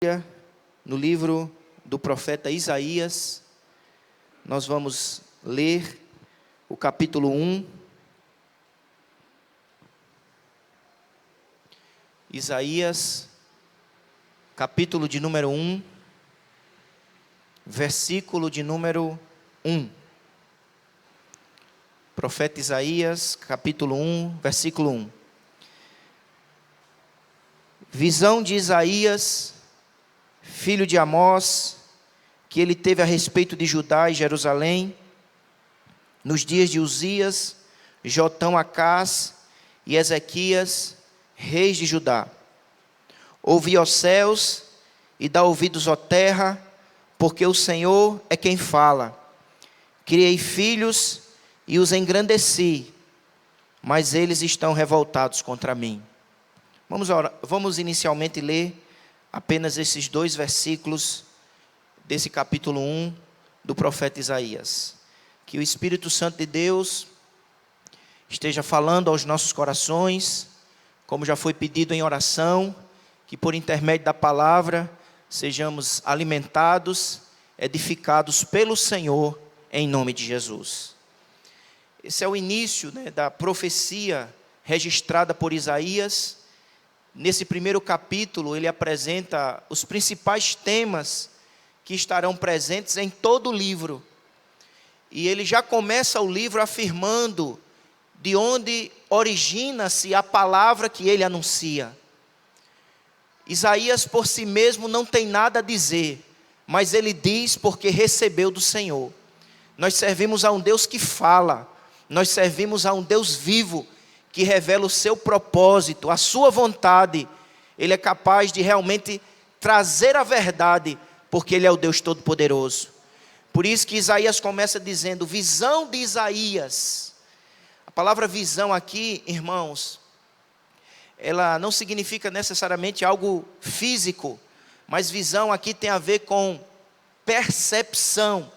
No livro do profeta Isaías, nós vamos ler o capítulo 1. Isaías, capítulo de número 1, versículo de número 1. Profeta Isaías, capítulo 1, versículo 1. Visão de Isaías, filho de Amós, que ele teve a respeito de Judá e Jerusalém, nos dias de Uzias, Jotão, Acás e Ezequias, reis de Judá. Ouvi, ó céus, e dá ouvidos, ó terra, porque o Senhor é quem fala. Criei filhos e os engrandeci, mas eles estão revoltados contra mim. Vamos inicialmente ler apenas esses 2 versículos desse capítulo 1 do profeta Isaías. Que o Espírito Santo de Deus esteja falando aos nossos corações, como já foi pedido em oração, que por intermédio da palavra sejamos alimentados, edificados pelo Senhor, em nome de Jesus. Esse é o início, da profecia registrada por Isaías. Nesse primeiro capítulo, ele apresenta os principais temas que estarão presentes em todo o livro. E ele já começa o livro afirmando de onde origina-se a palavra que ele anuncia. Isaías por si mesmo não tem nada a dizer, mas ele diz porque recebeu do Senhor. Nós servimos a um Deus que fala, nós servimos a um Deus vivo, que revela o seu propósito, a sua vontade. Ele é capaz de realmente trazer a verdade, porque Ele é o Deus Todo-Poderoso. Por isso que Isaías começa dizendo, visão de Isaías. A palavra visão aqui, irmãos, ela não significa necessariamente algo físico, mas visão aqui tem a ver com percepção,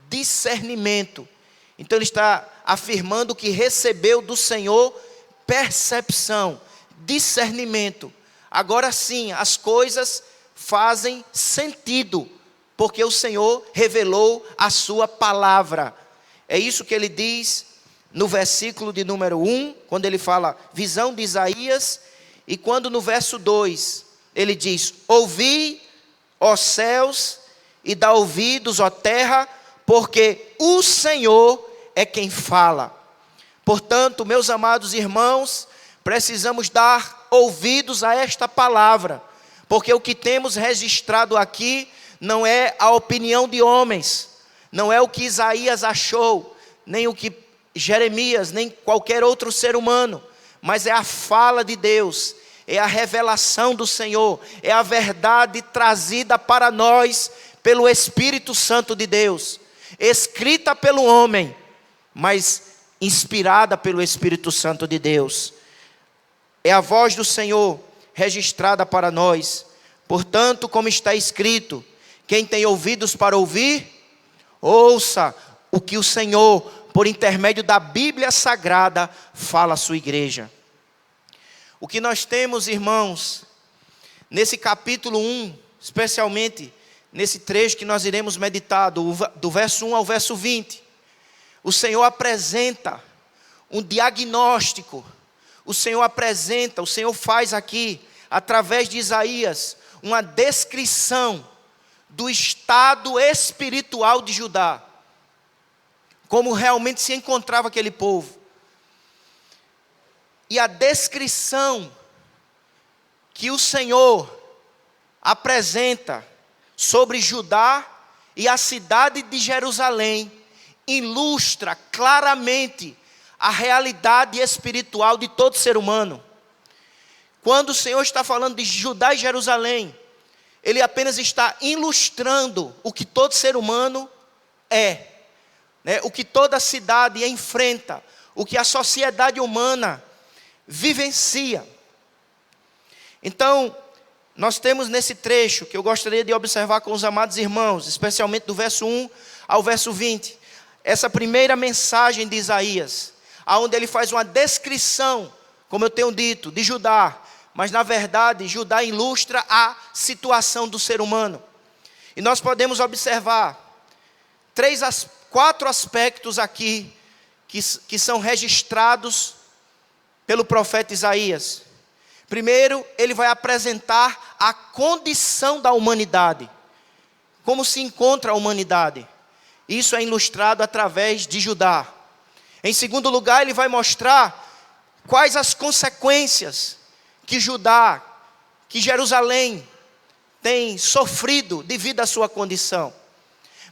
discernimento. Então ele está afirmando que recebeu do Senhor percepção, discernimento. Agora sim, as coisas fazem sentido, porque o Senhor revelou a sua palavra. É isso que ele diz no versículo de número 1, quando ele fala visão de Isaías, e quando no verso 2, ele diz, ouvi, ó céus, e dá ouvidos, ó terra, porque o Senhor é quem fala. Portanto, meus amados irmãos, precisamos dar ouvidos a esta palavra, porque o que temos registrado aqui não é a opinião de homens, não é o que Isaías achou, nem o que Jeremias, nem qualquer outro ser humano, mas é a fala de Deus, é a revelação do Senhor, é a verdade trazida para nós pelo Espírito Santo de Deus, escrita pelo homem, mas inspirada pelo Espírito Santo de Deus. É a voz do Senhor registrada para nós. Portanto, como está escrito, quem tem ouvidos para ouvir, ouça o que o Senhor, por intermédio da Bíblia Sagrada, fala à sua igreja. O que nós temos, irmãos, nesse capítulo 1, especialmente nesse trecho que nós iremos meditar, do verso 1 ao verso 20, o Senhor apresenta um diagnóstico, o Senhor faz aqui, através de Isaías, uma descrição do estado espiritual de Judá, como realmente se encontrava aquele povo. E a descrição que o Senhor apresenta sobre Judá e a cidade de Jerusalém, ilustra claramente a realidade espiritual de todo ser humano. Quando o Senhor está falando de Judá e Jerusalém, Ele apenas está ilustrando o que todo ser humano é, o que toda cidade enfrenta, o que a sociedade humana vivencia. Então, nós temos nesse trecho, que eu gostaria de observar com os amados irmãos, especialmente do verso 1 ao verso 20, essa primeira mensagem de Isaías, onde ele faz uma descrição, como eu tenho dito, de Judá, mas na verdade Judá ilustra a situação do ser humano. E nós podemos observar 4 aspectos aqui que são registrados pelo profeta Isaías. Primeiro, ele vai apresentar a condição da humanidade. Como se encontra a humanidade. Isso é ilustrado através de Judá. Em segundo lugar, ele vai mostrar quais as consequências que Judá, que Jerusalém tem sofrido devido à sua condição.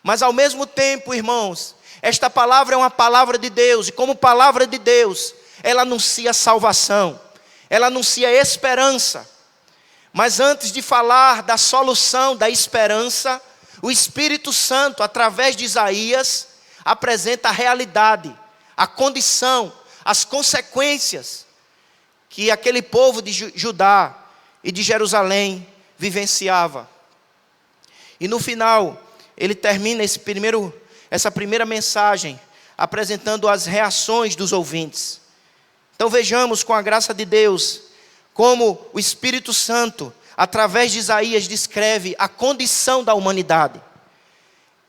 Mas ao mesmo tempo, irmãos, esta palavra é uma palavra de Deus, e como palavra de Deus, ela anuncia salvação, ela anuncia esperança. Mas antes de falar da solução, da esperança, o Espírito Santo, através de Isaías, apresenta a realidade, a condição, as consequências que aquele povo de Judá e de Jerusalém vivenciava. E no final, ele termina essa primeira mensagem apresentando as reações dos ouvintes. Então vejamos, com a graça de Deus, como o Espírito Santo, através de Isaías, descreve a condição da humanidade.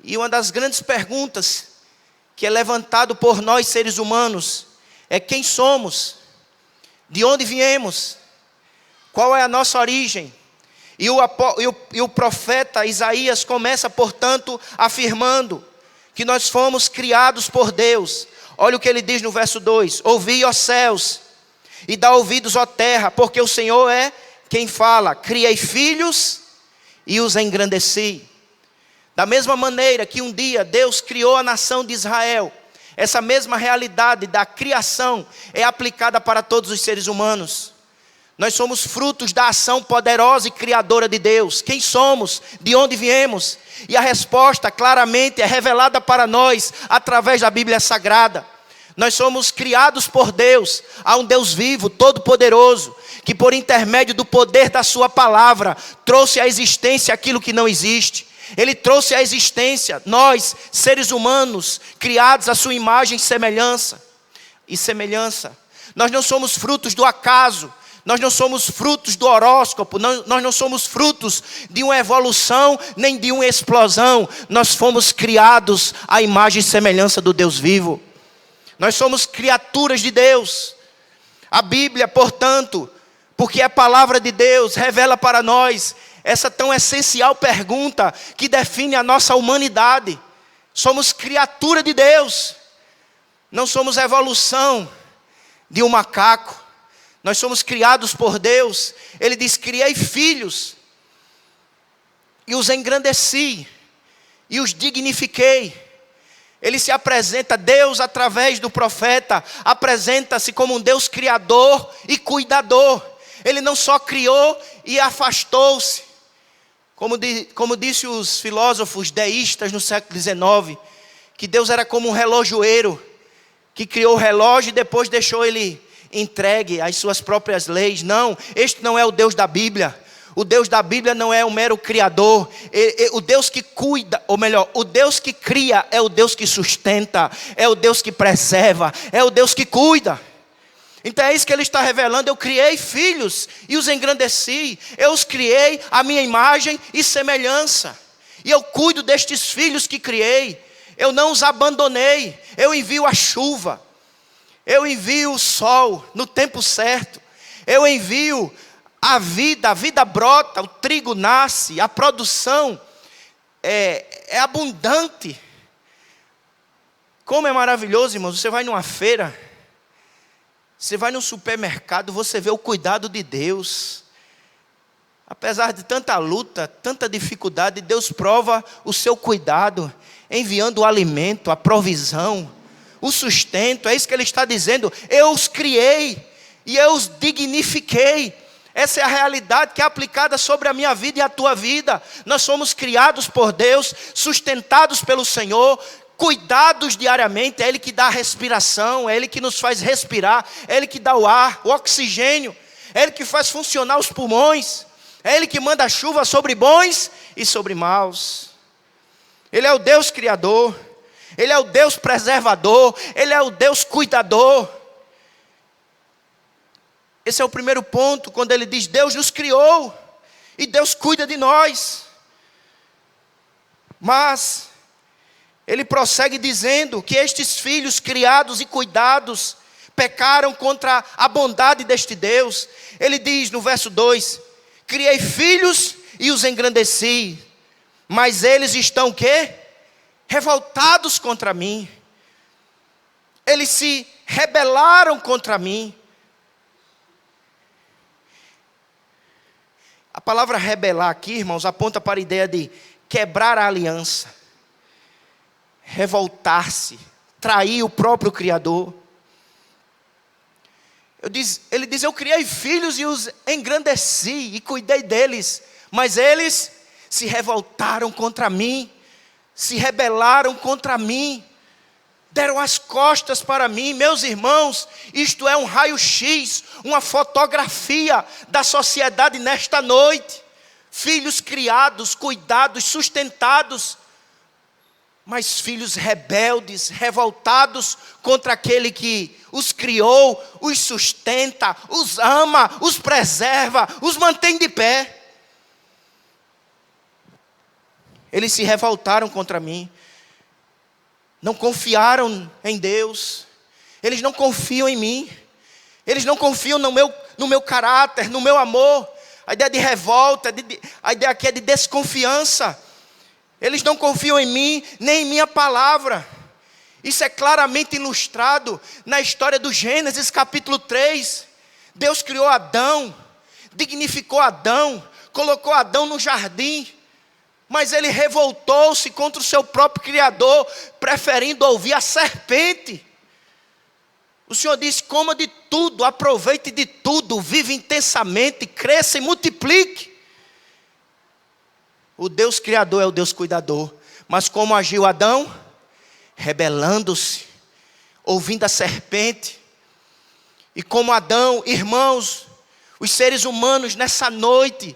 E uma das grandes perguntas que é levantado por nós seres humanos é: quem somos? De onde viemos? Qual é a nossa origem? E o profeta Isaías começa, portanto, afirmando que nós fomos criados por Deus. Olha o que ele diz no verso 2: ouvi, ó céus, e dá ouvidos, ó terra, porque o Senhor é quem fala. Criei filhos e os engrandeci. Da mesma maneira que um dia Deus criou a nação de Israel, essa mesma realidade da criação é aplicada para todos os seres humanos. Nós somos frutos da ação poderosa e criadora de Deus. Quem somos? De onde viemos? E a resposta claramente é revelada para nós através da Bíblia Sagrada. Nós somos criados por Deus, há um Deus vivo, todo-poderoso, que por intermédio do poder da sua palavra, trouxe à existência aquilo que não existe. Ele trouxe à existência nós, seres humanos, criados à sua imagem e semelhança. Nós não somos frutos do acaso, nós não somos frutos do horóscopo, nós não somos frutos de uma evolução, nem de uma explosão. Nós fomos criados à imagem e semelhança do Deus vivo. Nós somos criaturas de Deus. A Bíblia, portanto, porque é a palavra de Deus, revela para nós essa tão essencial pergunta que define a nossa humanidade. Somos criatura de Deus. Não somos evolução de um macaco. Nós somos criados por Deus. Ele diz: criei filhos e os engrandeci e os dignifiquei. Ele se apresenta, Deus através do profeta, apresenta-se como um Deus criador e cuidador. Ele não só criou e afastou-se, como disse os filósofos deístas no século XIX, que Deus era como um relojoeiro, que criou o relógio e depois deixou ele entregue às suas próprias leis. Não, este não é o Deus da Bíblia. O Deus da Bíblia não é um mero criador. O Deus que cuida, ou melhor, o Deus que cria é o Deus que sustenta, é o Deus que preserva, é o Deus que cuida. Então é isso que ele está revelando: eu criei filhos e os engrandeci, eu os criei à minha imagem e semelhança, e eu cuido destes filhos que criei, eu não os abandonei, eu envio a chuva, eu envio o sol no tempo certo, eu envio a vida brota, o trigo nasce, a produção é abundante. Como é maravilhoso, irmãos, você vai numa feira, você vai num supermercado, você vê o cuidado de Deus. Apesar de tanta luta, tanta dificuldade, Deus prova o seu cuidado, enviando o alimento, a provisão, o sustento. É isso que ele está dizendo: eu os criei e eu os dignifiquei. Essa é a realidade que é aplicada sobre a minha vida e a tua vida. Nós somos criados por Deus, sustentados pelo Senhor, cuidados diariamente. É Ele que dá a respiração, é Ele que nos faz respirar, é Ele que dá o ar, o oxigênio, é Ele que faz funcionar os pulmões, é Ele que manda a chuva sobre bons e sobre maus. Ele é o Deus criador, Ele é o Deus preservador, Ele é o Deus cuidador. Esse é o primeiro ponto, quando ele diz: Deus nos criou e Deus cuida de nós. Mas ele prossegue dizendo que estes filhos criados e cuidados pecaram contra a bondade deste Deus. Ele diz no verso 2: criei filhos e os engrandeci, mas eles estão o quê? Revoltados contra mim. Eles se rebelaram contra mim. A palavra rebelar aqui, irmãos, aponta para a ideia de quebrar a aliança, revoltar-se, trair o próprio Criador. Ele diz: eu criei filhos e os engrandeci e cuidei deles, mas eles se revoltaram contra mim, se rebelaram contra mim, deram as costas para mim. Meus irmãos, isto é um raio-x, uma fotografia da sociedade nesta noite. Filhos criados, cuidados, sustentados, mas filhos rebeldes, revoltados contra aquele que os criou, os sustenta, os ama, os preserva, os mantém de pé. Eles se revoltaram contra mim, não confiaram em Deus, eles não confiam em mim, eles não confiam no meu caráter, no meu amor. A ideia de revolta, a ideia aqui é de desconfiança. Eles não confiam em mim, nem em minha palavra. Isso é claramente ilustrado na história do Gênesis capítulo 3. Deus criou Adão, dignificou Adão, colocou Adão no jardim, mas ele revoltou-se contra o seu próprio Criador, preferindo ouvir a serpente. O Senhor disse: coma de tudo, aproveite de tudo, vive intensamente, cresça e multiplique. O Deus Criador é o Deus cuidador. Mas como agiu Adão? Rebelando-se, ouvindo a serpente. E como Adão, irmãos, os seres humanos nessa noite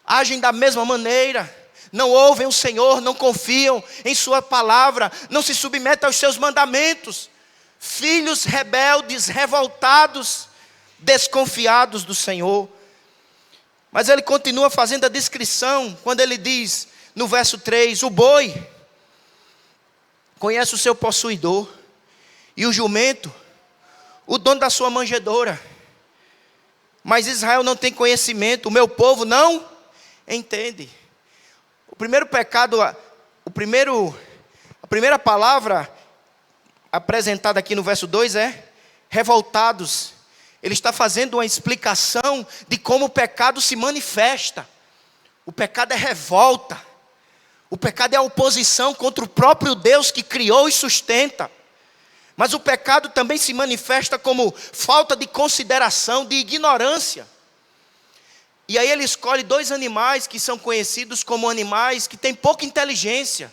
agem da mesma maneira. Não ouvem o Senhor, não confiam em sua palavra, não se submetem aos seus mandamentos. Filhos rebeldes, revoltados, desconfiados do Senhor. Mas ele continua fazendo a descrição, quando ele diz, no verso 3, o boi conhece o seu possuidor, e o jumento, o dono da sua manjedoura. Mas Israel não tem conhecimento, o meu povo não entende. O primeiro pecado, a primeira palavra apresentada aqui no verso 2 é revoltados. Ele está fazendo uma explicação de como o pecado se manifesta. O pecado é revolta. O pecado é a oposição contra o próprio Deus que criou e sustenta. Mas o pecado também se manifesta como falta de consideração, de ignorância. E aí ele escolhe dois animais que são conhecidos como animais que têm pouca inteligência: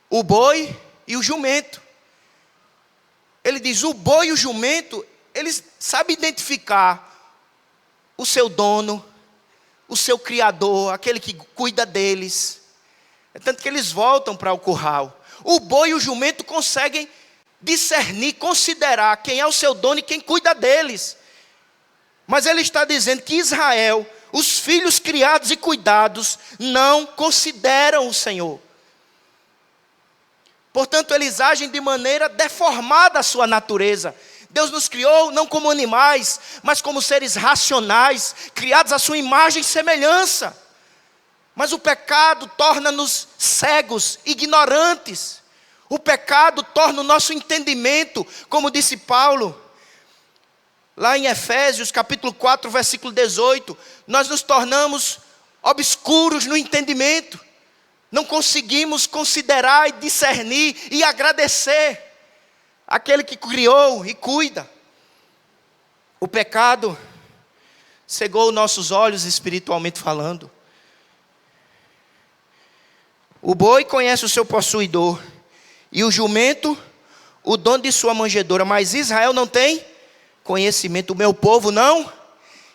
o boi e o jumento. Ele diz: o boi e o jumento, eles sabem identificar o seu dono, o seu criador, aquele que cuida deles. É tanto que eles voltam para o curral. O boi e o jumento conseguem discernir, considerar quem é o seu dono e quem cuida deles. Mas ele está dizendo que Israel, os filhos criados e cuidados, não consideram o Senhor. Portanto, eles agem de maneira deformada a sua natureza. Deus nos criou não como animais, mas como seres racionais, criados à sua imagem e semelhança. Mas o pecado torna-nos cegos, ignorantes. O pecado torna o nosso entendimento, como disse Paulo, lá em Efésios capítulo 4, versículo 18, nós nos tornamos obscuros no entendimento. Não conseguimos considerar e discernir e agradecer aquele que criou e cuida. O pecado cegou nossos olhos espiritualmente falando. O boi conhece o seu possuidor, e o jumento, o dono de sua manjedoura, mas Israel não tem conhecimento, o meu povo não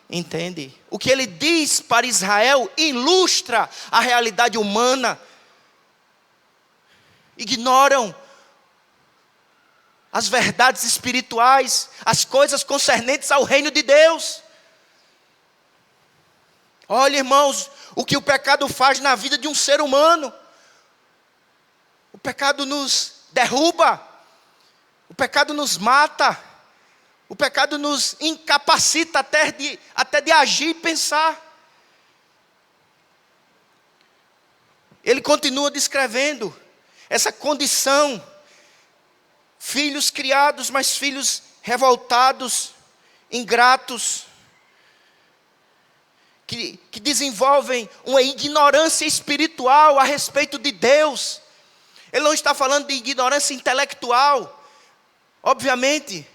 entende. O que ele diz para Israel ilustra a realidade humana. Ignoram as verdades espirituais, as coisas concernentes ao reino de Deus. Olha, irmãos, o que o pecado faz na vida de um ser humano. O pecado nos derruba, o pecado nos mata, o pecado nos incapacita até de agir e pensar. Ele continua descrevendo essa condição, filhos criados, mas filhos revoltados, ingratos, que desenvolvem uma ignorância espiritual a respeito de Deus. Ele não está falando de ignorância intelectual. Obviamente,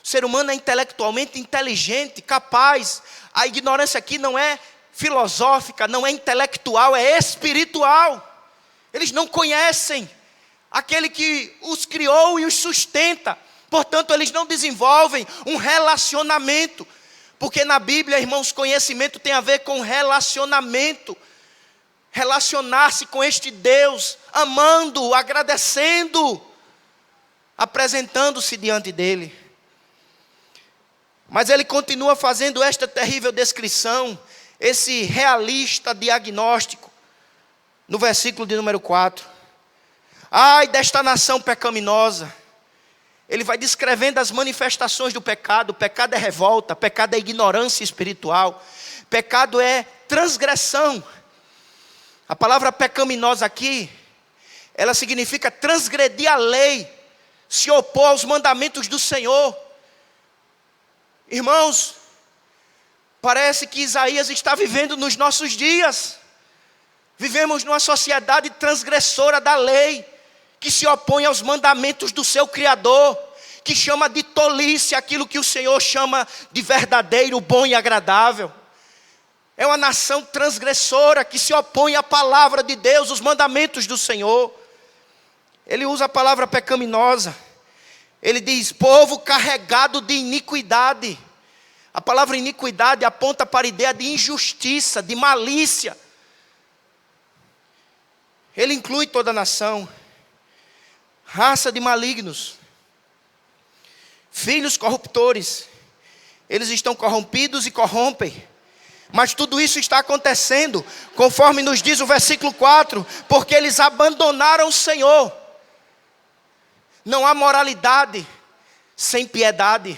o ser humano é intelectualmente inteligente, capaz. A ignorância aqui não é filosófica, não é intelectual, é espiritual. Eles não conhecem aquele que os criou e os sustenta. Portanto, eles não desenvolvem um relacionamento. Porque na Bíblia, irmãos, conhecimento tem a ver com relacionamento. Relacionar-se com este Deus, amando, agradecendo, apresentando-se diante dele. Mas ele continua fazendo esta terrível descrição, esse realista diagnóstico, no versículo de número 4. Ai desta nação pecaminosa. Ele vai descrevendo as manifestações do pecado. O pecado é revolta, pecado é ignorância espiritual, pecado é transgressão. A palavra pecaminosa aqui, ela significa transgredir a lei, se opor aos mandamentos do Senhor. Irmãos, parece que Isaías está vivendo nos nossos dias. Vivemos numa sociedade transgressora da lei, que se opõe aos mandamentos do seu Criador, que chama de tolice aquilo que o Senhor chama de verdadeiro, bom e agradável. É uma nação transgressora que se opõe à palavra de Deus, os mandamentos do Senhor. Ele usa a palavra pecaminosa. Ele diz, povo carregado de iniquidade. A palavra iniquidade aponta para a ideia de injustiça, de malícia. Ele inclui toda a nação. Raça de malignos. Filhos corruptores. Eles estão corrompidos e corrompem. Mas tudo isso está acontecendo, conforme nos diz o versículo 4, porque eles abandonaram o Senhor. Não há moralidade sem piedade.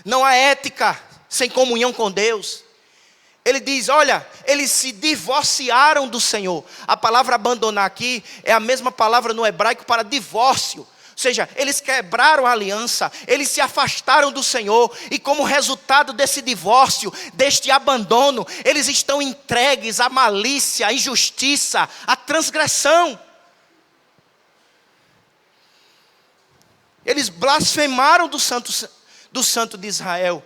Não há ética sem comunhão com Deus. Ele diz, olha, eles se divorciaram do Senhor. A palavra abandonar aqui é a mesma palavra no hebraico para divórcio. Ou seja, eles quebraram a aliança, eles se afastaram do Senhor. E como resultado desse divórcio, deste abandono, eles estão entregues à malícia, à injustiça, à transgressão. Eles blasfemaram do Santo de Israel.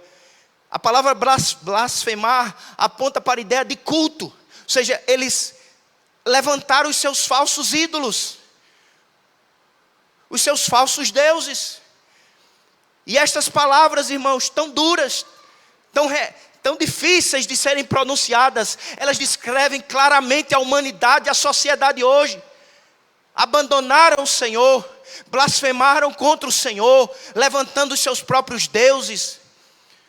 A palavra blasfemar aponta para a ideia de culto. Ou seja, eles levantaram os seus falsos ídolos, os seus falsos deuses. E estas palavras, irmãos, tão duras, tão difíceis de serem pronunciadas, elas descrevem claramente a humanidade, a sociedade hoje. Abandonaram o Senhor, blasfemaram contra o Senhor, levantando os seus próprios deuses.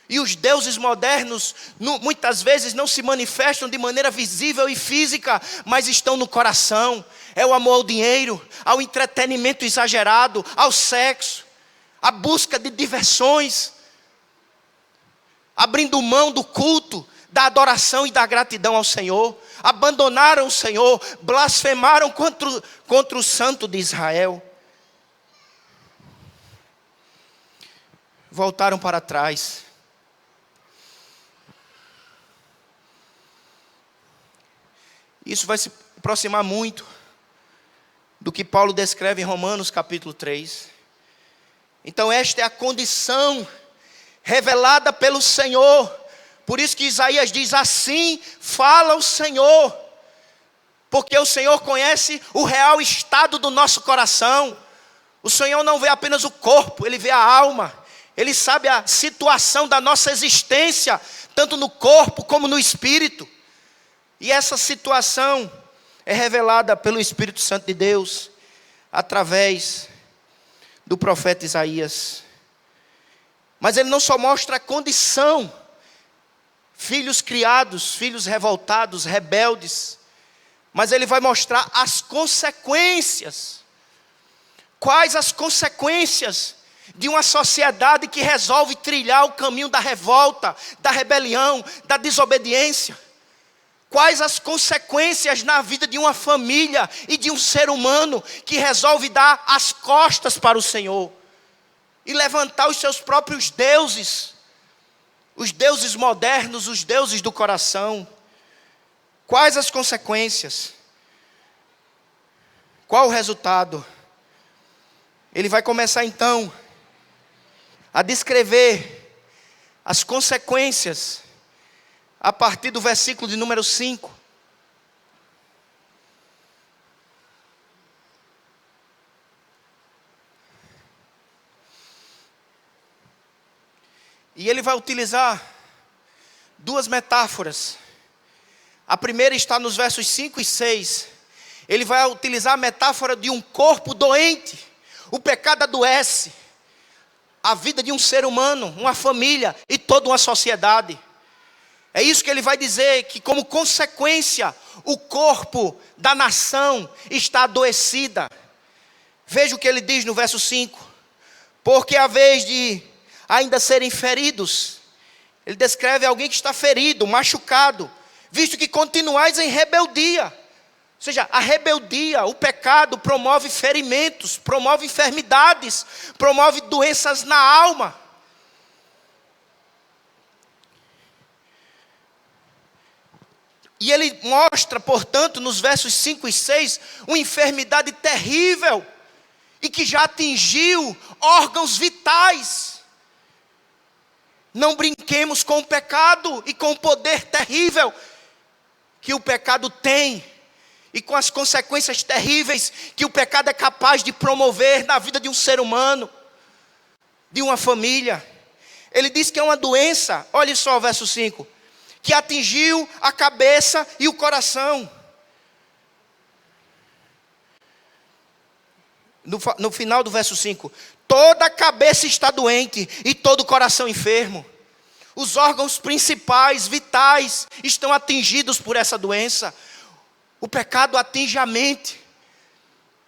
E os deuses modernos, muitas vezes não se manifestam de maneira visível e física, mas estão no coração. É o amor ao dinheiro, ao entretenimento exagerado, ao sexo, à busca de diversões, abrindo mão do culto, da adoração e da gratidão ao Senhor. Abandonaram o Senhor, blasfemaram contra o Santo de Israel. Voltaram para trás. Isso vai se aproximar muito do que Paulo descreve em Romanos capítulo 3. Então esta é a condição revelada pelo Senhor. Por isso que Isaías diz, assim fala o Senhor. Porque o Senhor conhece o real estado do nosso coração. O Senhor não vê apenas o corpo, Ele vê a alma. Ele sabe a situação da nossa existência, tanto no corpo como no espírito. E essa situação é revelada pelo Espírito Santo de Deus, através do profeta Isaías. Mas ele não só mostra a condição, filhos criados, filhos revoltados, rebeldes, mas ele vai mostrar as consequências. Quais as consequências de uma sociedade que resolve trilhar o caminho da revolta, da rebelião, da desobediência? Quais as consequências na vida de uma família e de um ser humano que resolve dar as costas para o Senhor e levantar os seus próprios deuses, os deuses modernos, os deuses do coração? Quais as consequências? Qual o resultado? Ele vai começar então a descrever as consequências a partir do versículo de número 5. E ele vai utilizar duas metáforas. A primeira está nos versos 5 e 6. Ele vai utilizar a metáfora de um corpo doente. O pecado adoece a vida de um ser humano, uma família e toda uma sociedade. É isso que ele vai dizer, que como consequência, o corpo da nação está adoecida. Veja o que ele diz no verso 5. Porque a vez de ainda serem feridos, ele descreve alguém que está ferido, machucado, visto que continuais em rebeldia. Ou seja, a rebeldia, o pecado promove ferimentos, promove enfermidades, promove doenças na alma. E ele mostra, portanto, nos versos 5 e 6, uma enfermidade terrível e que já atingiu órgãos vitais. Não brinquemos com o pecado e com o poder terrível que o pecado tem e com as consequências terríveis que o pecado é capaz de promover na vida de um ser humano, de uma família. Ele diz que é uma doença, olha só o verso 5, que atingiu a cabeça e o coração. No final do verso 5, toda a cabeça está doente e todo o coração enfermo. Os órgãos principais, vitais, estão atingidos por essa doença. O pecado atinge a mente.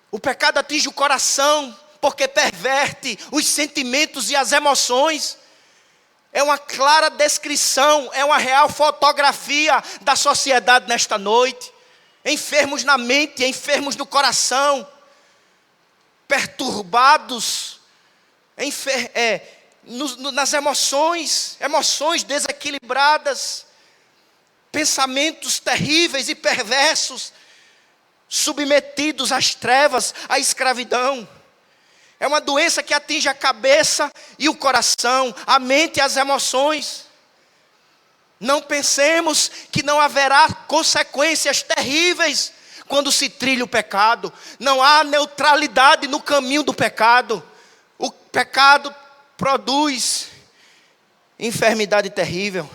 O pecado atinge o coração, porque perverte os sentimentos e as emoções. É uma clara descrição, é uma real fotografia da sociedade nesta noite. Enfermos na mente, enfermos no coração, perturbados, nas emoções desequilibradas, pensamentos terríveis e perversos, submetidos às trevas, à escravidão. É uma doença que atinge a cabeça e o coração, a mente e as emoções. Não pensemos que não haverá consequências terríveis quando se trilha o pecado. Não há neutralidade no caminho do pecado. O pecado produz enfermidade terrível.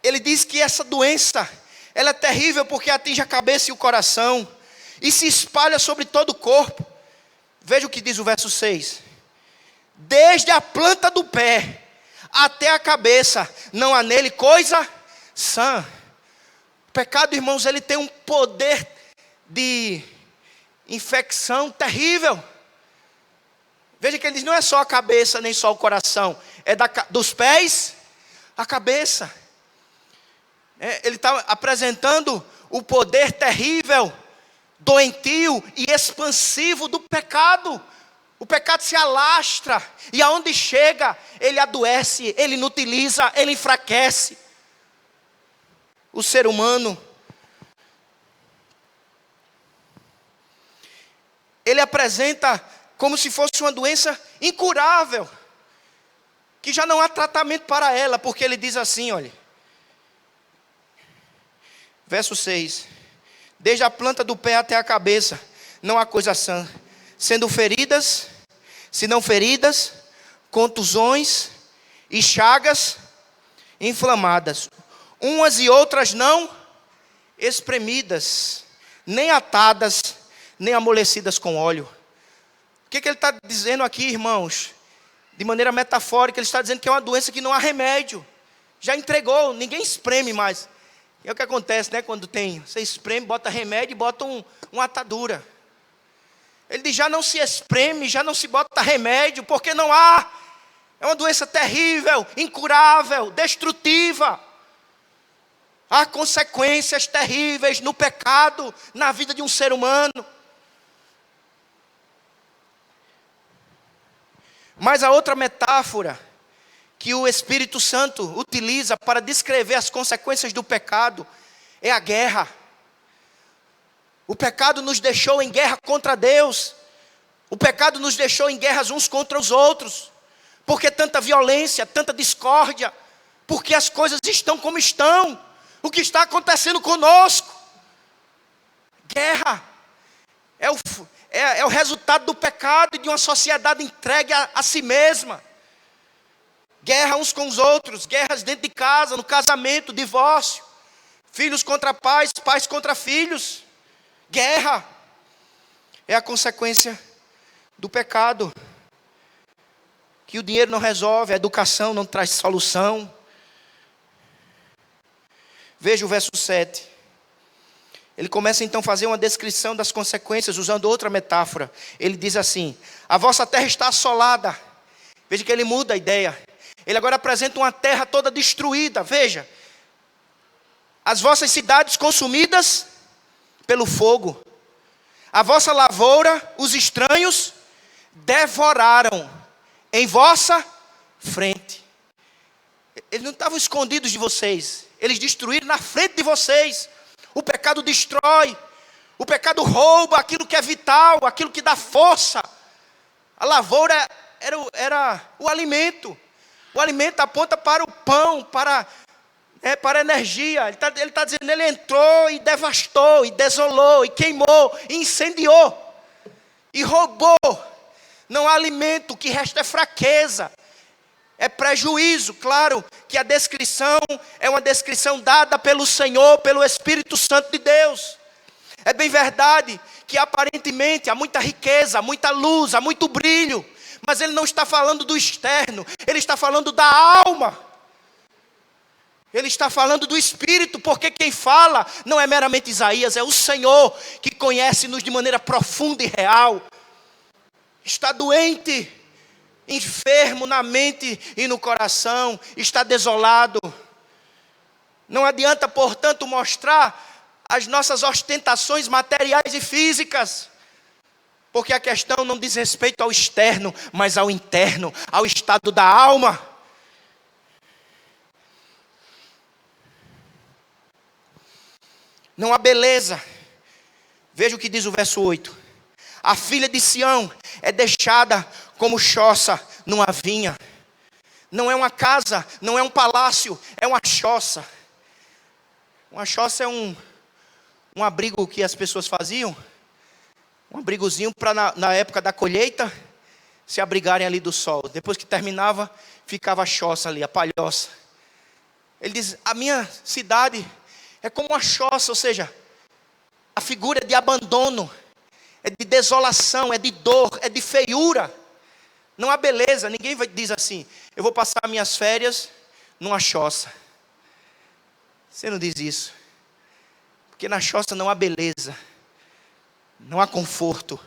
Ele diz que essa doença, ela é terrível porque atinge a cabeça e o coração e se espalha sobre todo o corpo. Veja o que diz o verso 6. Desde a planta do pé até a cabeça, não há nele coisa sã. O pecado, irmãos, ele tem um poder de infecção terrível. Veja que ele diz, não é só a cabeça, nem só o coração. É dos pés à cabeça. Ele está apresentando o poder terrível, doentio e expansivo do pecado. O pecado se alastra e aonde chega, ele adoece, ele inutiliza, ele enfraquece o ser humano. Ele apresenta como se fosse uma doença incurável, que já não há tratamento para ela, porque ele diz assim, olha, verso 6, desde a planta do pé até a cabeça, não há coisa sã, sendo feridas, se não feridas, contusões e chagas inflamadas, umas e outras não espremidas, nem atadas, nem amolecidas com óleo. O que ele está dizendo aqui, irmãos? De maneira metafórica, ele está dizendo que é uma doença que não há remédio. Já entregou, ninguém espreme mais. É o que acontece, né? Quando você espreme, bota remédio e bota uma atadura. Ele diz, já não se espreme, já não se bota remédio, porque não há. É uma doença terrível, incurável, destrutiva. Há consequências terríveis no pecado, na vida de um ser humano. Mas a outra metáfora que o Espírito Santo utiliza para descrever as consequências do pecado é a guerra. O pecado nos deixou em guerra contra Deus. O pecado nos deixou em guerras uns contra os outros. Por que tanta violência, tanta discórdia? Porque as coisas estão como estão. O que está acontecendo conosco? Guerra. É o resultado do pecado e de uma sociedade entregue a si mesma. Guerra uns com os outros, guerras dentro de casa, no casamento, divórcio. Filhos contra pais, pais contra filhos. Guerra. É a consequência do pecado. Que o dinheiro não resolve, a educação não traz solução. Veja o verso 7. Ele começa então a fazer uma descrição das consequências, usando outra metáfora. Ele diz assim: a vossa terra está assolada. Veja que ele muda a ideia. Ele agora apresenta uma terra toda destruída. Veja, as vossas cidades consumidas pelo fogo. A vossa lavoura, os estranhos devoraram em vossa frente. Eles não estavam escondidos de vocês. Eles destruíram na frente de vocês. O pecado destrói. O pecado rouba aquilo que é vital, aquilo que dá força. A lavoura era o alimento. O alimento aponta para o pão, para a energia. Ele está dizendo, ele entrou e devastou, e desolou, e queimou, e incendiou, e roubou. Não há alimento, o que resta é fraqueza, é prejuízo. Claro que a descrição é uma descrição dada pelo Senhor, pelo Espírito Santo de Deus. É bem verdade que aparentemente há muita riqueza, há muita luz, há muito brilho. Mas ele não está falando do externo, ele está falando da alma. Ele está falando do Espírito, porque quem fala não é meramente Isaías, é o Senhor que conhece-nos de maneira profunda e real. Está doente, enfermo na mente e no coração, está desolado. Não adianta, portanto, mostrar as nossas ostentações materiais e físicas. Porque a questão não diz respeito ao externo, mas ao interno, ao estado da alma. Não há beleza. Veja o que diz o verso 8. A filha de Sião é deixada como choça numa vinha. Não é uma casa, não é um palácio, é uma choça. Uma choça é um abrigo que as pessoas faziam. Um abrigozinho para na época da colheita se abrigarem ali do sol. Depois que terminava, ficava a choça ali, a palhoça. Ele diz, a minha cidade é como uma choça, ou seja, a figura é de abandono, é de desolação, é de dor, é de feiura. Não há beleza, ninguém diz assim, eu vou passar minhas férias numa choça. Você não diz isso. Porque na choça não há beleza. Não há conforto.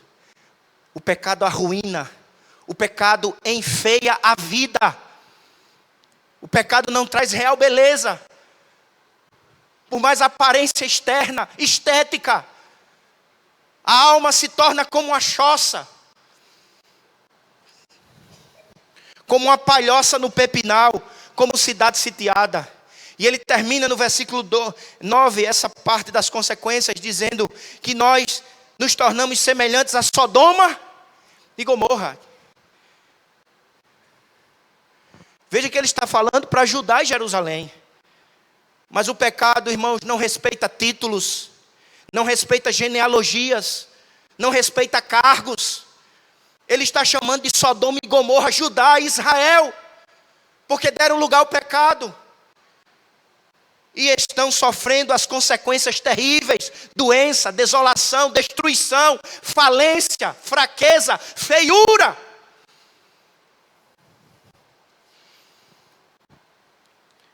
O pecado arruína. O pecado enfeia a vida. O pecado não traz real beleza. Por mais aparência externa, estética, a alma se torna como uma choça, como uma palhoça no pepinal, como cidade sitiada. E ele termina no versículo 9, essa parte das consequências, dizendo que nós nos tornamos semelhantes a Sodoma e Gomorra. Veja que ele está falando para Judá e Jerusalém. Mas o pecado, irmãos, não respeita títulos, não respeita genealogias, não respeita cargos. Ele está chamando de Sodoma e Gomorra, Judá e Israel, porque deram lugar ao pecado. e estão sofrendo as consequências terríveis: doença, desolação, destruição, falência, fraqueza, feiura.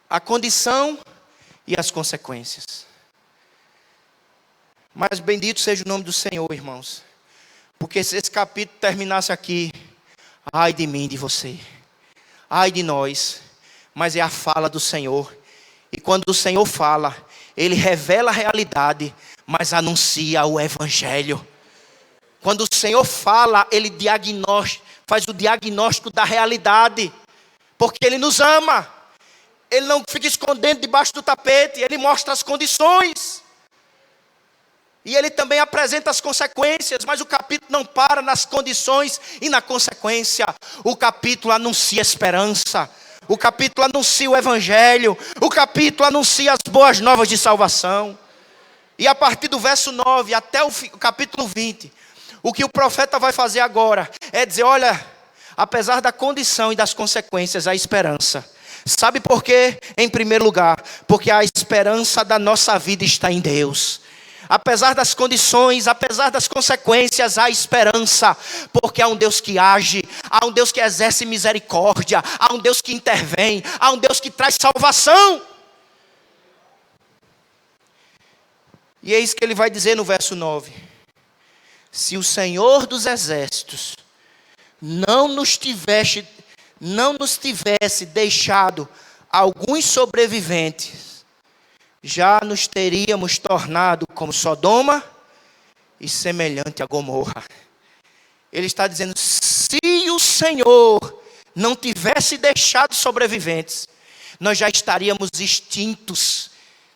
A condição e as consequências. Mas bendito seja o nome do Senhor, irmãos, porque se esse capítulo terminasse aqui, ai de mim, de você, ai de nós, mas é a fala do Senhor. E quando o Senhor fala, Ele revela a realidade, mas anuncia o Evangelho. Quando o Senhor fala, Ele faz o diagnóstico da realidade, porque Ele nos ama. Ele não fica escondendo debaixo do tapete, Ele mostra as condições. E Ele também apresenta as consequências, mas o capítulo não para nas condições e na consequência. O capítulo anuncia esperança. O capítulo anuncia o Evangelho. O capítulo anuncia as boas novas de salvação. E a partir do verso 9 até o capítulo 20, o que o profeta vai fazer agora é dizer: olha, apesar da condição e das consequências, há esperança. Sabe por quê? Em primeiro lugar, porque a esperança da nossa vida está em Deus. Apesar das condições, apesar das consequências, há esperança, porque há um Deus que age, há um Deus que exerce misericórdia, há um Deus que intervém, há um Deus que traz salvação. E é isso que ele vai dizer no verso 9: se o Senhor dos exércitos não nos tivesse deixado alguns sobreviventes, já nos teríamos tornado como Sodoma e semelhante a Gomorra. Ele está dizendo: se o Senhor não tivesse deixado sobreviventes, nós já estaríamos extintos,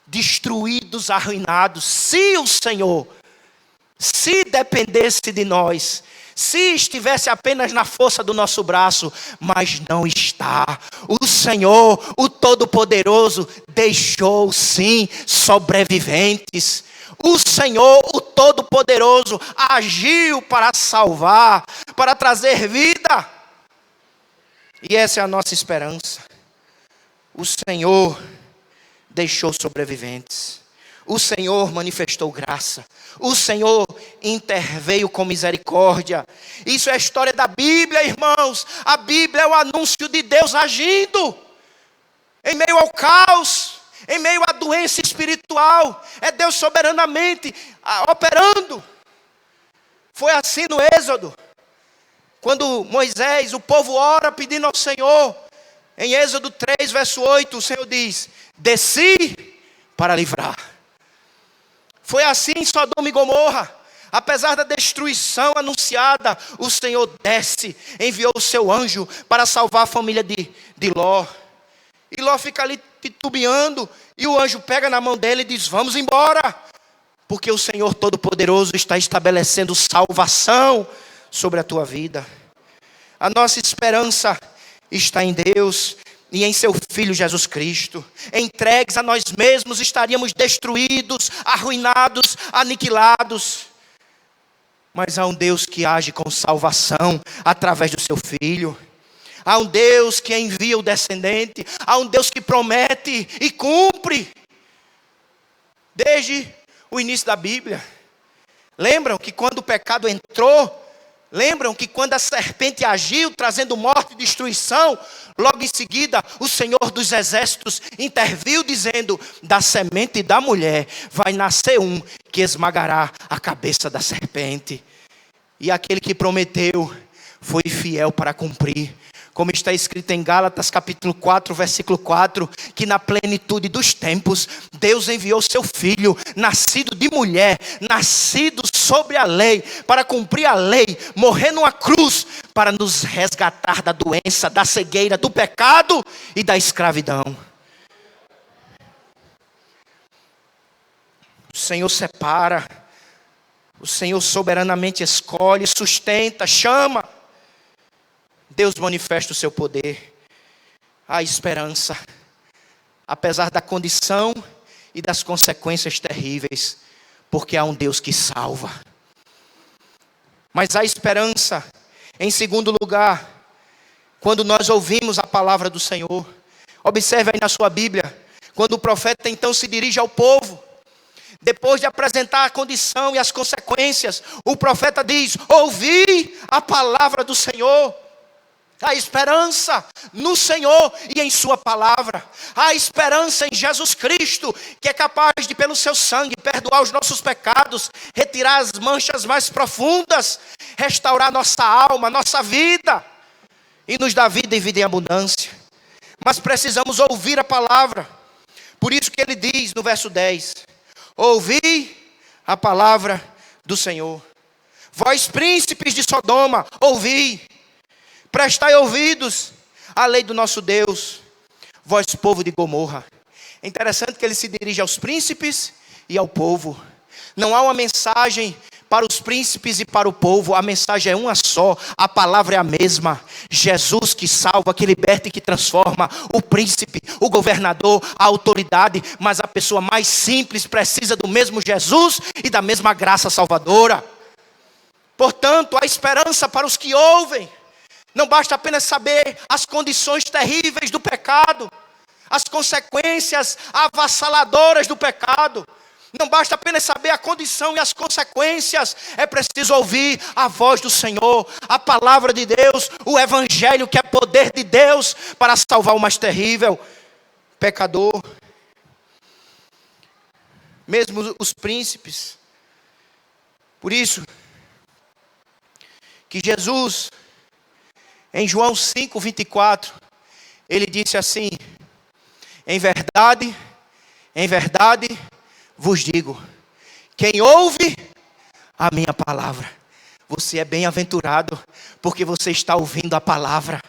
destruídos, arruinados. Se o Senhor, se dependesse de nós, se estivesse apenas na força do nosso braço, mas não está. O Senhor, o Todo-Poderoso, deixou sim sobreviventes. O Senhor, o Todo-Poderoso, agiu para salvar, para trazer vida. E essa é a nossa esperança. O Senhor deixou sobreviventes. O Senhor manifestou graça. O Senhor interveio com misericórdia. Isso é a história da Bíblia, irmãos. A Bíblia é o anúncio de Deus agindo em meio ao caos, em meio à doença espiritual. É Deus soberanamente operando. Foi assim no Êxodo, quando Moisés, o povo ora pedindo ao Senhor. Em Êxodo 3, verso 8, o Senhor diz: desci para livrar. Foi assim em Sodoma e Gomorra. Apesar da destruição anunciada, o Senhor desce, enviou o seu anjo para salvar a família de Ló. E Ló fica ali titubeando, e o anjo pega na mão dele e diz: vamos embora, porque o Senhor Todo-Poderoso está estabelecendo salvação sobre a tua vida. A nossa esperança está em Deus e em seu Filho Jesus Cristo. Entregues a nós mesmos, estaríamos destruídos, arruinados, aniquilados. Mas há um Deus que age com salvação através do seu Filho. Há um Deus que envia o descendente. Há um Deus que promete e cumpre. Desde o início da Bíblia. Lembram que quando o pecado entrou, lembram que quando a serpente agiu, trazendo morte e destruição, logo em seguida, o Senhor dos exércitos interviu, dizendo: da semente da mulher vai nascer um que esmagará a cabeça da serpente. E aquele que prometeu foi fiel para cumprir. Como está escrito em Gálatas capítulo 4, versículo 4, que na plenitude dos tempos, Deus enviou seu Filho, nascido de mulher, nascido sobre a lei, para cumprir a lei, morrer numa cruz, para nos resgatar da doença, da cegueira, do pecado e da escravidão. O Senhor separa, o Senhor soberanamente escolhe, sustenta, chama. Deus manifesta o seu poder. Há esperança, apesar da condição e das consequências terríveis, porque há um Deus que salva. Mas há esperança, em segundo lugar, quando nós ouvimos a palavra do Senhor. Observe aí na sua Bíblia, Quando o profeta então se dirige ao povo, depois de apresentar a condição e as consequências, o profeta diz: ouvi a palavra do Senhor. A esperança no Senhor e em sua palavra. A esperança em Jesus Cristo, que é capaz de, pelo seu sangue, perdoar os nossos pecados, retirar as manchas mais profundas, restaurar nossa alma, nossa vida, e nos dar vida e vida em abundância. Mas precisamos ouvir a palavra. Por isso que ele diz no verso 10: ouvi a palavra do Senhor. Vós príncipes de Sodoma, ouvi. Prestai ouvidos à lei do nosso Deus, vós povo de Gomorra. É interessante que ele se dirige aos príncipes e ao povo. Não há uma mensagem para os príncipes e para o povo, a mensagem é uma só, a palavra é a mesma. Jesus que salva, que liberta e que transforma. O príncipe, o governador, a autoridade, mas a pessoa mais simples precisa do mesmo Jesus e da mesma graça salvadora. Portanto, há esperança para os que ouvem. Não basta apenas saber as condições terríveis do pecado, as consequências avassaladoras do pecado. Não basta apenas saber a condição e as consequências. É preciso ouvir a voz do Senhor, a palavra de Deus, o evangelho que é poder de Deus para salvar o mais terrível pecador. Mesmo os príncipes. Por isso que Jesus, em João 5:24, ele disse assim: em verdade vos digo, quem ouve a minha palavra, você é bem-aventurado, porque você está ouvindo a palavra.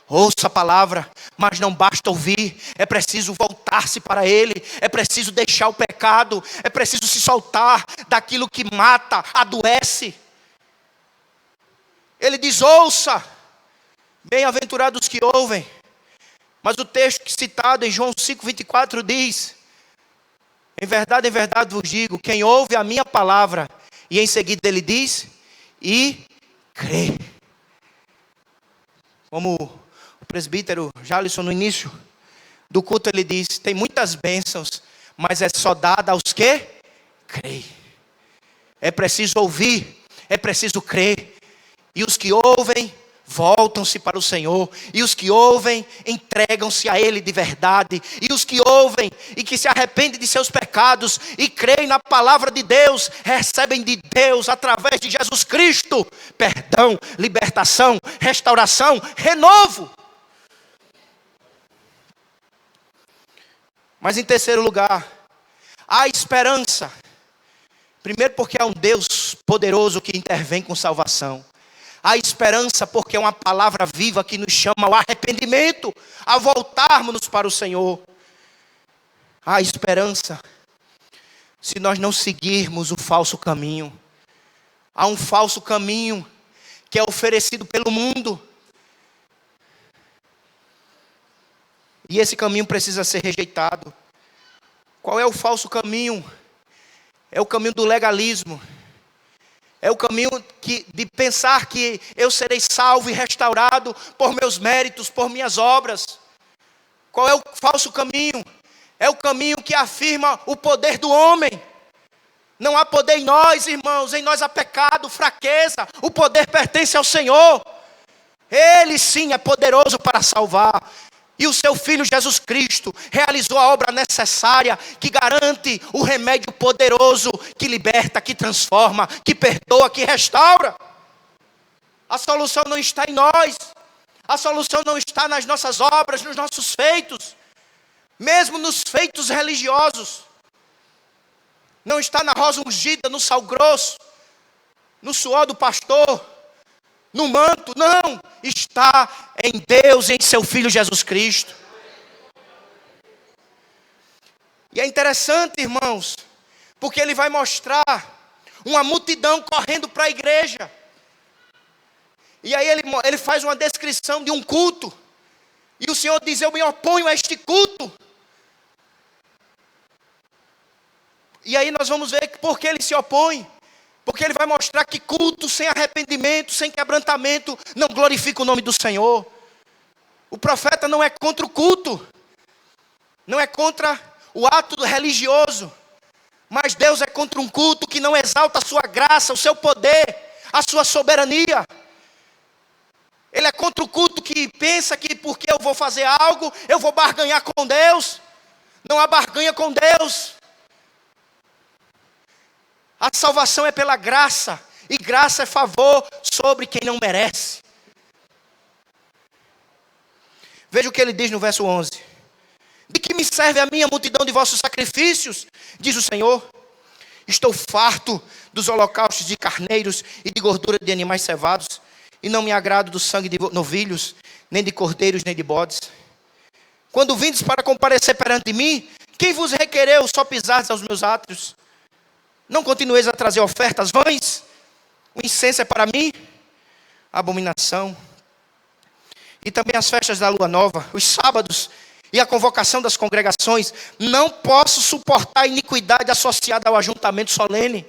Ouça a palavra, mas não basta ouvir, é preciso voltar-se para Ele, é preciso deixar o pecado, é preciso se soltar daquilo que mata, adoece. Ele diz: ouça, bem-aventurados que ouvem. Mas o texto citado em João 5:24 diz: em verdade vos digo, quem ouve a minha palavra, e em seguida ele diz, e crê. Como o presbítero Jalisson no início do culto ele diz, tem muitas bênçãos, mas é só dada aos que creem. É preciso ouvir, é preciso crer. E os que ouvem, voltam-se para o Senhor. E os que ouvem, entregam-se a Ele de verdade. E os que ouvem e que se arrependem de seus pecados e creem na palavra de Deus, recebem de Deus, através de Jesus Cristo, perdão, libertação, restauração, renovo. Mas em terceiro lugar, há esperança. Primeiro porque é um Deus poderoso que intervém com salvação. Há esperança porque é uma palavra viva que nos chama ao arrependimento, a voltarmos para o Senhor. Há esperança se nós não seguirmos o falso caminho. Há um falso caminho que é oferecido pelo mundo. E esse caminho precisa ser rejeitado. Qual é o falso caminho? É o caminho do legalismo. É o caminho de pensar que eu serei salvo e restaurado por meus méritos, por minhas obras. Qual é o falso caminho? É o caminho que afirma o poder do homem. Não há poder em nós, irmãos, em nós há pecado, fraqueza. O poder pertence ao Senhor. Ele sim é poderoso para salvar. E o seu Filho Jesus Cristo realizou a obra necessária que garante o remédio poderoso que liberta, que transforma, que perdoa, que restaura. A solução não está em nós. A solução não está nas nossas obras, nos nossos feitos. Mesmo nos feitos religiosos. Não está na rosa ungida, no sal grosso, no suor do pastor, no manto, não, está em Deus e em seu Filho Jesus Cristo. E é interessante, irmãos, porque ele vai mostrar uma multidão correndo para a igreja. E aí ele faz uma descrição de um culto. E o Senhor diz: eu me oponho a este culto. E aí nós vamos ver por que ele se opõe. Porque ele vai mostrar que culto sem arrependimento, sem quebrantamento, não glorifica o nome do Senhor. O profeta não é contra o culto. Não é contra o ato religioso. Mas Deus é contra um culto que não exalta a sua graça, o seu poder, a sua soberania. Ele é contra o culto que pensa que porque eu vou fazer algo, eu vou barganhar com Deus. Não há barganha com Deus. A salvação é pela graça, e graça é favor sobre quem não merece. Veja o que ele diz no verso 11. De que me serve a minha multidão de vossos sacrifícios? Diz o Senhor. Estou farto dos holocaustos de carneiros e de gordura de animais cevados, e não me agrado do sangue de novilhos, nem de cordeiros, nem de bodes. Quando vindes para comparecer perante mim, quem vos requereu só pisardes aos meus átrios? Não continueis a trazer ofertas vãs? O incenso é para mim abominação. E também as festas da lua nova, os sábados e a convocação das congregações. Não posso suportar a iniquidade associada ao ajuntamento solene.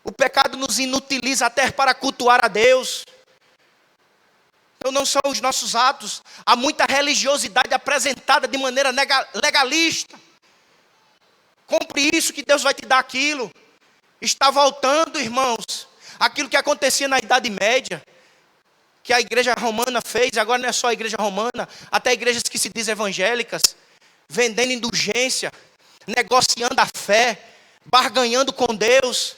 O pecado nos inutiliza até para cultuar a Deus. Então não são os nossos atos. Há muita religiosidade apresentada de maneira legalista. Compre isso que Deus vai te dar aquilo. Está voltando, irmãos, aquilo que acontecia na Idade Média, que a igreja romana fez. Agora não é só a igreja romana, até igrejas que se dizem evangélicas, vendendo indulgência, negociando a fé, barganhando com Deus.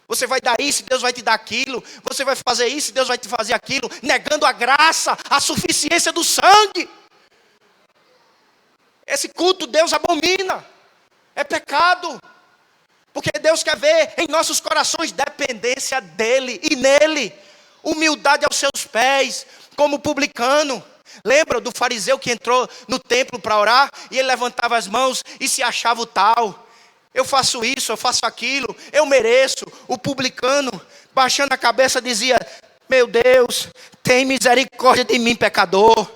Você vai dar isso, Deus vai te dar aquilo. Você vai fazer isso, Deus vai te fazer aquilo. Negando a graça, a suficiência do sangue. Esse culto Deus abomina. É pecado. Porque Deus quer ver em nossos corações dependência dEle e nele. Humildade aos seus pés, como publicano. Lembra do fariseu que entrou no templo para orar? E ele levantava as mãos e se achava o tal. Eu faço isso, eu faço aquilo, eu mereço. O publicano, baixando a cabeça, dizia: meu Deus, tem misericórdia de mim, pecador.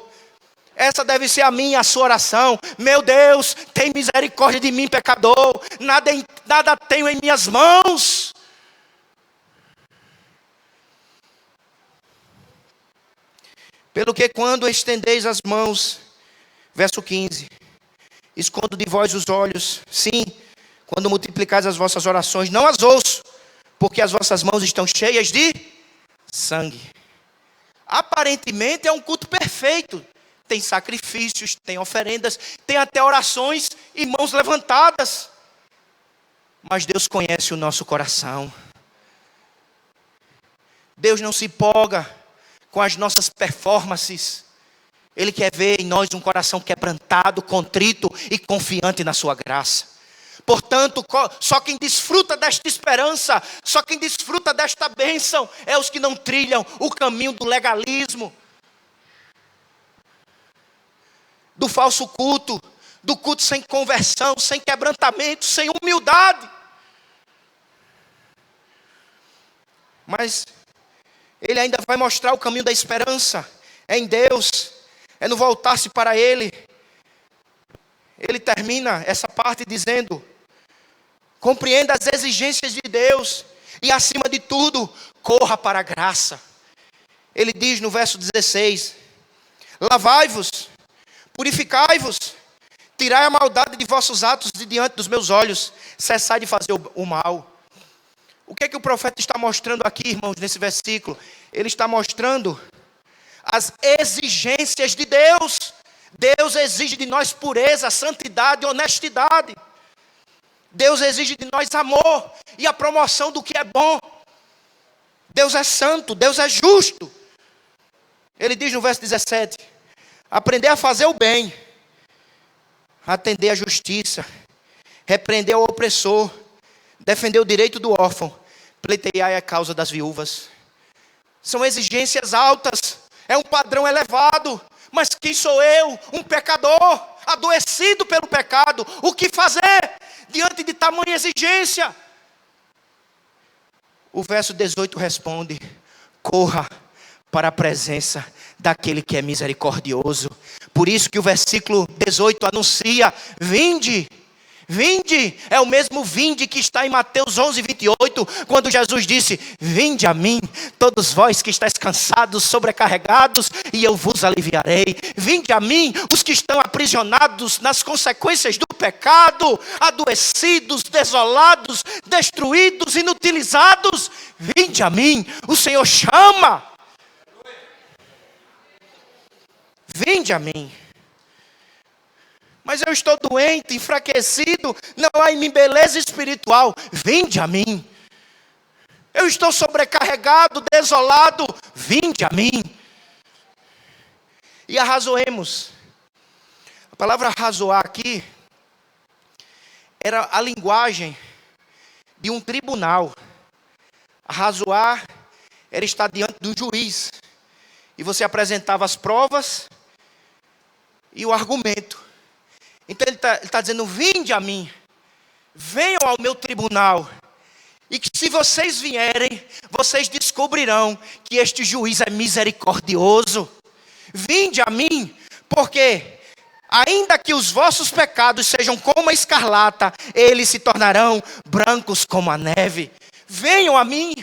Essa deve ser a minha, a sua oração. Meu Deus, tem misericórdia de mim, pecador. Nada tenho em minhas mãos. Pelo que quando estendeis as mãos, verso 15, escondo de vós os olhos. Sim, quando multiplicais as vossas orações, não as ouço, porque as vossas mãos estão cheias de sangue. Aparentemente é um culto perfeito. Tem sacrifícios, tem oferendas, tem até orações e mãos levantadas. Mas Deus conhece o nosso coração. Deus não se empolga com as nossas performances. Ele quer ver em nós um coração quebrantado, contrito e confiante na sua graça. Portanto, só quem desfruta desta esperança, só quem desfruta desta bênção, é os que não trilham o caminho do legalismo, do falso culto, do culto sem conversão, sem quebrantamento, sem humildade. Mas ele ainda vai mostrar o caminho da esperança. É em Deus, é no voltar-se para Ele. Ele termina essa parte dizendo: compreenda as exigências de Deus e, acima de tudo, corra para a graça. Ele diz no verso 16: lavai-vos, purificai-vos, tirai a maldade de vossos atos de diante dos meus olhos, cessai de fazer o mal. O que é que o profeta está mostrando aqui, irmãos, nesse versículo? Ele está mostrando as exigências de Deus. Deus exige de nós pureza, santidade, honestidade. Deus exige de nós amor e a promoção do que é bom. Deus é santo, Deus é justo. Ele diz no verso 17: aprender a fazer o bem, atender à justiça, repreender ao opressor, defender o direito do órfão, pleiteai a causa das viúvas. São exigências altas, é um padrão elevado. Mas quem sou eu? Um pecador, adoecido pelo pecado. O que fazer diante de tamanha exigência? O verso 18 responde: corra para a presença daquele que é misericordioso. Por isso que o versículo 18 anuncia: vinde, Vinde é o mesmo vinde que está em Mateus 11:28, quando Jesus disse: vinde a mim, todos vós que estáis cansados, sobrecarregados, e eu vos aliviarei. Vinde a mim, os que estão aprisionados nas consequências do pecado, adoecidos, desolados, destruídos, inutilizados. Vinde a mim, o Senhor chama. Vinde a mim. Mas eu estou doente, enfraquecido, não há em mim beleza espiritual. Vinde a mim. Eu estou sobrecarregado, desolado. Vinde a mim. E arrazoemos. A palavra arrazoar aqui era a linguagem de um tribunal. Arrazoar era estar diante do juiz. E você apresentava as provas e o argumento. Então ele está dizendo: vinde a mim, venham ao meu tribunal, e que se vocês vierem, vocês descobrirão que este juiz é misericordioso. Vinde a mim, porque ainda que os vossos pecados sejam como a escarlata, eles se tornarão brancos como a neve. Venham a mim.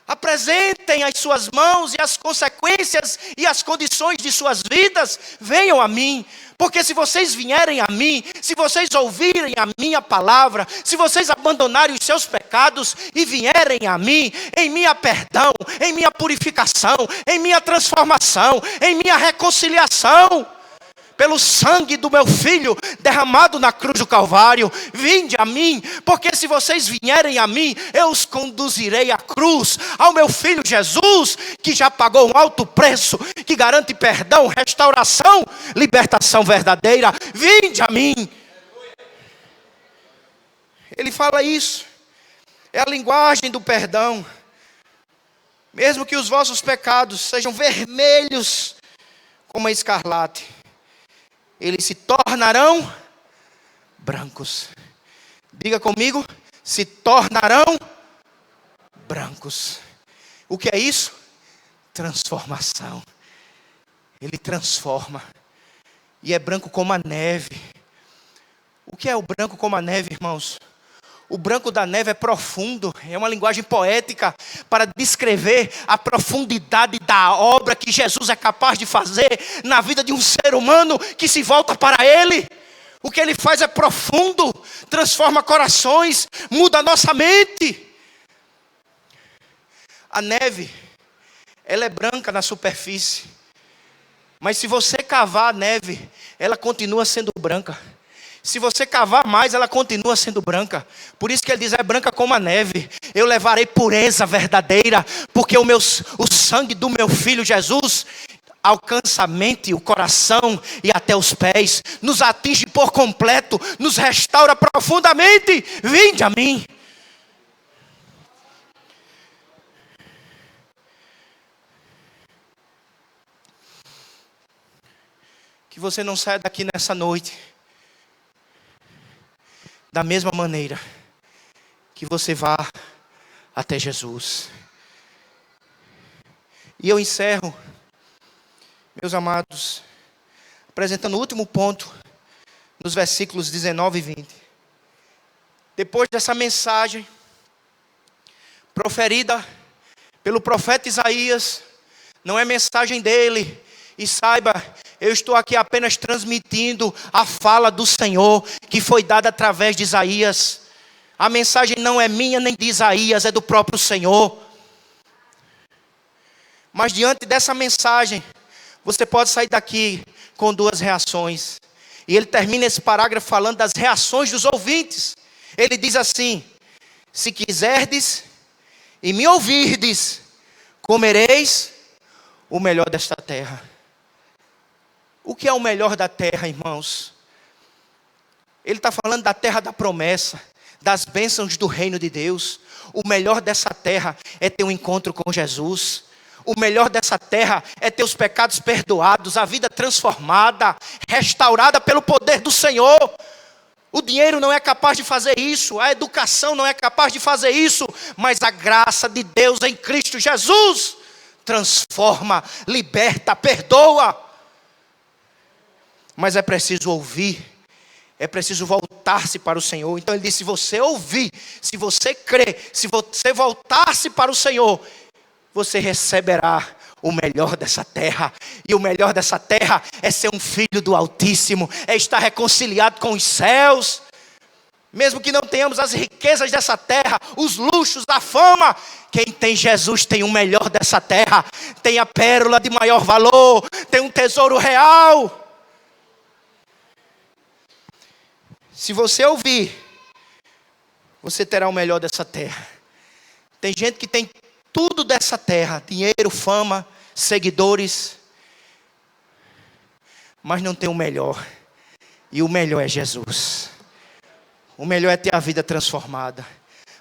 Apresentem as suas mãos e as consequências e as condições de suas vidas. Venham a mim, porque se vocês vierem a mim, se vocês ouvirem a minha palavra, se vocês abandonarem os seus pecados e vierem a mim, em minha perdão, em minha purificação, em minha transformação, em minha reconciliação, pelo sangue do meu Filho derramado na cruz do Calvário, vinde a mim, porque se vocês vierem a mim, eu os conduzirei à cruz, ao meu Filho Jesus, que já pagou um alto preço, que garante perdão, restauração, libertação verdadeira. Vinde a mim. Ele fala isso, é a linguagem do perdão. Mesmo que os vossos pecados sejam vermelhos como a escarlate, eles se tornarão brancos. Diga comigo: se tornarão brancos. O que é isso? Transformação. Ele transforma. E é branco como a neve. O que é o branco como a neve, irmãos? O branco da neve é profundo, é uma linguagem poética para descrever a profundidade da obra que Jesus é capaz de fazer na vida de um ser humano que se volta para Ele. O que Ele faz é profundo, transforma corações, muda a nossa mente. A neve, ela é branca na superfície, mas se você cavar a neve, ela continua sendo branca. Se você cavar mais, ela continua sendo branca. Por isso que ele diz: é branca como a neve. Eu levarei pureza verdadeira, porque o sangue do meu Filho Jesus alcança a mente, o coração e até os pés, nos atinge por completo, nos restaura profundamente. Vinde a mim. Que você não saia daqui nessa noite da mesma maneira que você vá até Jesus. E eu encerro, meus amados, apresentando o último ponto, nos versículos 19 e 20. Depois dessa mensagem, proferida pelo profeta Isaías, não é mensagem dele, e saiba, eu estou aqui apenas transmitindo a fala do Senhor, que foi dada através de Isaías. A mensagem não é minha nem de Isaías, é do próprio Senhor. Mas diante dessa mensagem, você pode sair daqui com duas reações. E ele termina esse parágrafo falando das reações dos ouvintes. Ele diz assim: se quiserdes e me ouvirdes, comereis o melhor desta terra. O que é o melhor da terra, irmãos? Ele está falando da terra da promessa, das bênçãos do reino de Deus. O melhor dessa terra é ter um encontro com Jesus. O melhor dessa terra é ter os pecados perdoados, a vida transformada, restaurada pelo poder do Senhor. O dinheiro não é capaz de fazer isso, a educação não é capaz de fazer isso, mas a graça de Deus em Cristo Jesus transforma, liberta, perdoa. Mas é preciso ouvir, É preciso voltar-se para o Senhor. Então ele disse, se você ouvir, se você crer, se você voltar-se para o Senhor, você receberá o melhor dessa terra. E o melhor dessa terra é ser um filho do Altíssimo, é estar reconciliado com os céus. Mesmo que não tenhamos as riquezas dessa terra, os luxos, a fama, quem tem Jesus tem o melhor dessa terra. Tem a pérola de maior valor, tem um tesouro real. Se você ouvir, você terá o melhor dessa terra. Tem gente que tem tudo dessa terra, dinheiro, fama, seguidores, mas não tem o melhor. E o melhor é Jesus. O melhor é ter a vida transformada.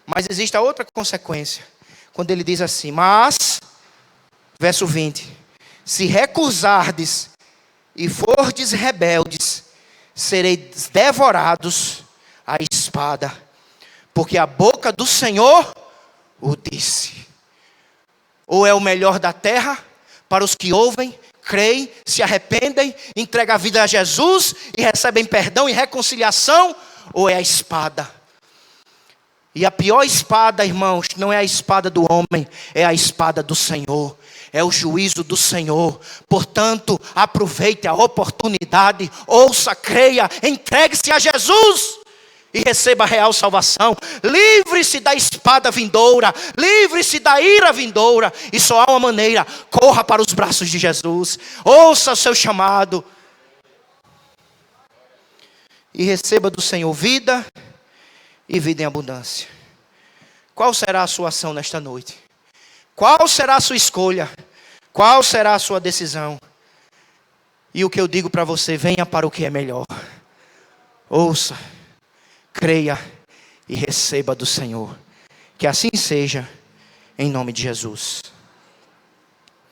Mas existe a outra consequência. Quando ele diz assim, mas, verso 20, se recusardes e fordes rebeldes, sereis devorados à espada, porque a boca do Senhor o disse. Ou é o melhor da terra para os que ouvem, creem, se arrependem, entregam a vida a Jesus e recebem perdão e reconciliação, ou é a espada. E a pior espada, irmãos, não é a espada do homem, é a espada do Senhor. É o juízo do Senhor. Portanto, aproveite a oportunidade, ouça, creia, entregue-se a Jesus e receba a real salvação. Livre-se da espada vindoura, livre-se da ira vindoura. E só há uma maneira: corra para os braços de Jesus, ouça o seu chamado e receba do Senhor vida e vida em abundância. Qual será a sua ação nesta noite? Qual será a sua escolha? Qual será a sua decisão? E o que eu digo para você, venha para o que é melhor. Ouça, creia e receba do Senhor. Que assim seja, em nome de Jesus.